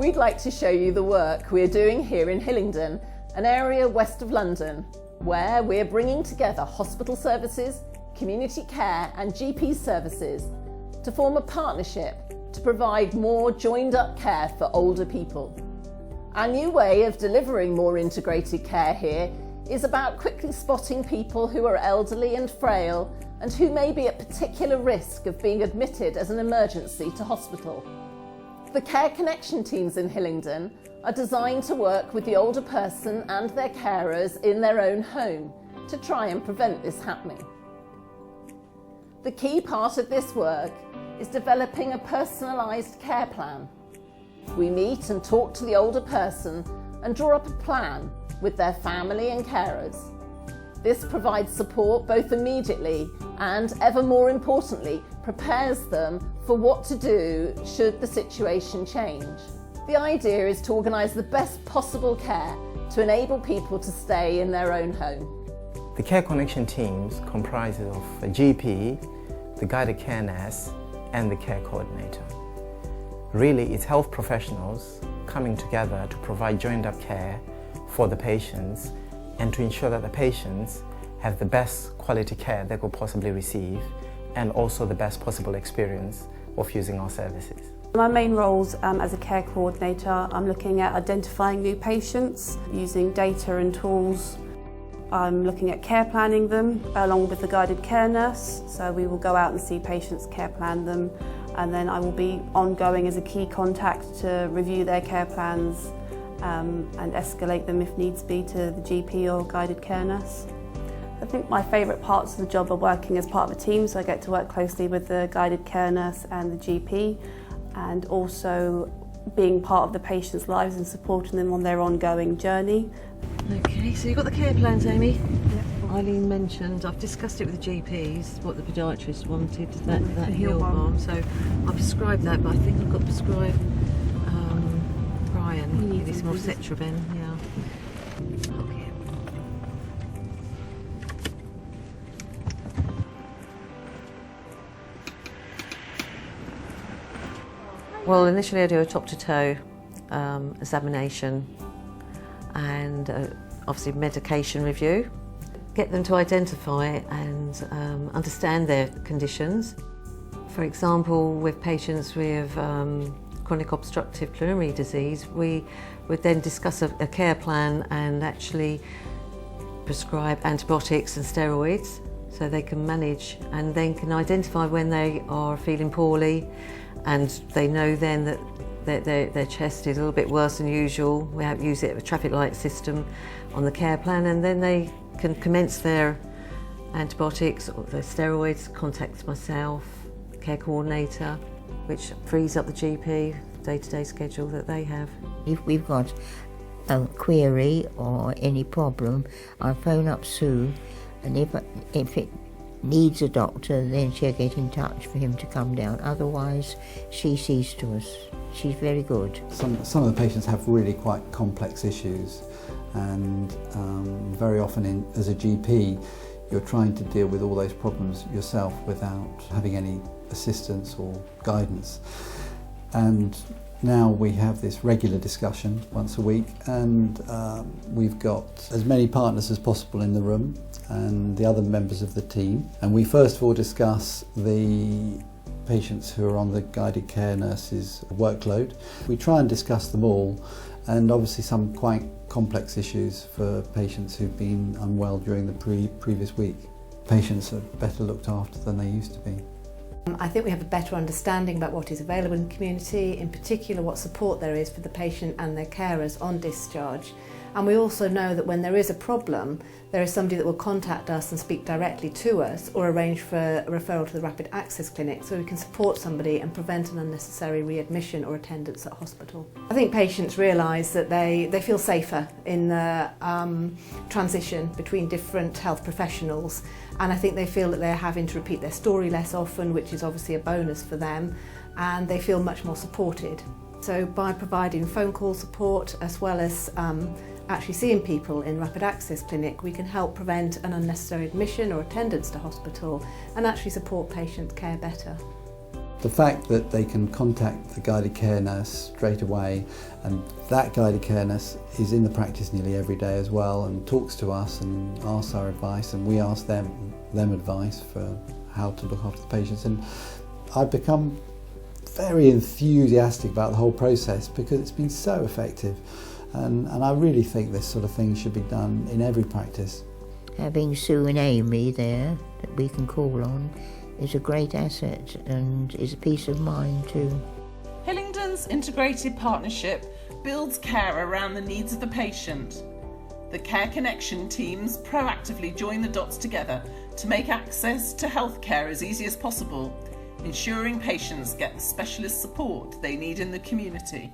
We'd like to show you the work we're doing here in Hillingdon, an area west of London, where we're bringing together hospital services, community care and GP services to form a partnership to provide more joined-up care for older people. Our new way of delivering more integrated care here is about quickly spotting people who are elderly and frail and who may be at particular risk of being admitted as an emergency to hospital. The Care Connection teams in Hillingdon are designed to work with the older person and their carers in their own home to try and prevent this happening. The key part of this work is developing a personalised care plan. We meet and talk to the older person and draw up a plan with their family and carers. This provides support both immediately and, ever more importantly, prepares them for what to do should the situation change. The idea is to organise the best possible care to enable people to stay in their own home. The Care Connection teams comprises of a GP, the guided care nurse and the care coordinator. Really, it's health professionals coming together to provide joined-up care for the patients and to ensure that the patients have the best quality care they could possibly receive and also the best possible experience of using our services. My main roles as a care coordinator, I'm looking at identifying new patients using data and tools. I'm looking at care planning them along with the guided care nurse, so we will go out and see patients, care plan them, and then I will be ongoing as a key contact to review their care plans and escalate them if needs be to the GP or guided care nurse. I think my favourite parts of the job are working as part of a team, so I get to work closely with the guided care nurse and the GP, and also being part of the patients' lives and supporting them on their ongoing journey. Okay, so you've got the care plans, Amy? Yep. Eileen mentioned, I've discussed it with the GPs, what the podiatrist wanted, that heel balm. So I prescribed that, but I think I've got to prescribe Brian. He needs more Cetraben, yeah. Okay. Well, initially I do a top-to-toe examination and obviously medication review. Get them to identify and understand their conditions. For example, with patients with chronic obstructive pulmonary disease, we would then discuss a care plan and actually prescribe antibiotics and steroids so they can manage and then can identify when they are feeling poorly, and they know then that their chest is a little bit worse than usual. We have use it a traffic light system on the care plan, and then they can commence their antibiotics or their steroids, contact myself, care coordinator, which frees up the GP day-to-day schedule that they have. If we've got a query or any problem, I phone up Sue, and if it needs a doctor, then she'll get in touch for him to come down. Otherwise, she sees to us. She's very good. Some of the patients have really quite complex issues, and very often as a GP, you're trying to deal with all those problems yourself without having any assistance or guidance. And now we have this regular discussion once a week, and we've got as many partners as possible in the room and the other members of the team. And we first of all discuss the patients who are on the guided care nurse's workload. We try and discuss them all, and obviously some quite complex issues for patients who've been unwell during the previous week. Patients are better looked after than they used to be. I think we have a better understanding about what is available in the community, in particular what support there is for the patient and their carers on discharge. And we also know that when there is a problem, there is somebody that will contact us and speak directly to us or arrange for a referral to the Rapid Access Clinic so we can support somebody and prevent an unnecessary readmission or attendance at hospital. I think patients realise that they feel safer in the transition between different health professionals, and I think they feel that they're having to repeat their story less often, which is obviously a bonus for them, and they feel much more supported. So by providing phone call support as well as actually seeing people in Rapid Access Clinic, we can help prevent an unnecessary admission or attendance to hospital and actually support patient care better. The fact that they can contact the guided care nurse straight away, and that guided care nurse is in the practice nearly every day as well and talks to us and asks our advice, and we ask them advice for how to look after the patients. And I've become very enthusiastic about the whole process because it's been so effective, and I really think this sort of thing should be done in every practice. Having Sue and Amy there that we can call on is a great asset and is a peace of mind too. Hillingdon's integrated partnership builds care around the needs of the patient. The Care Connection teams proactively join the dots together to make access to healthcare as easy as possible, ensuring patients get the specialist support they need in the community.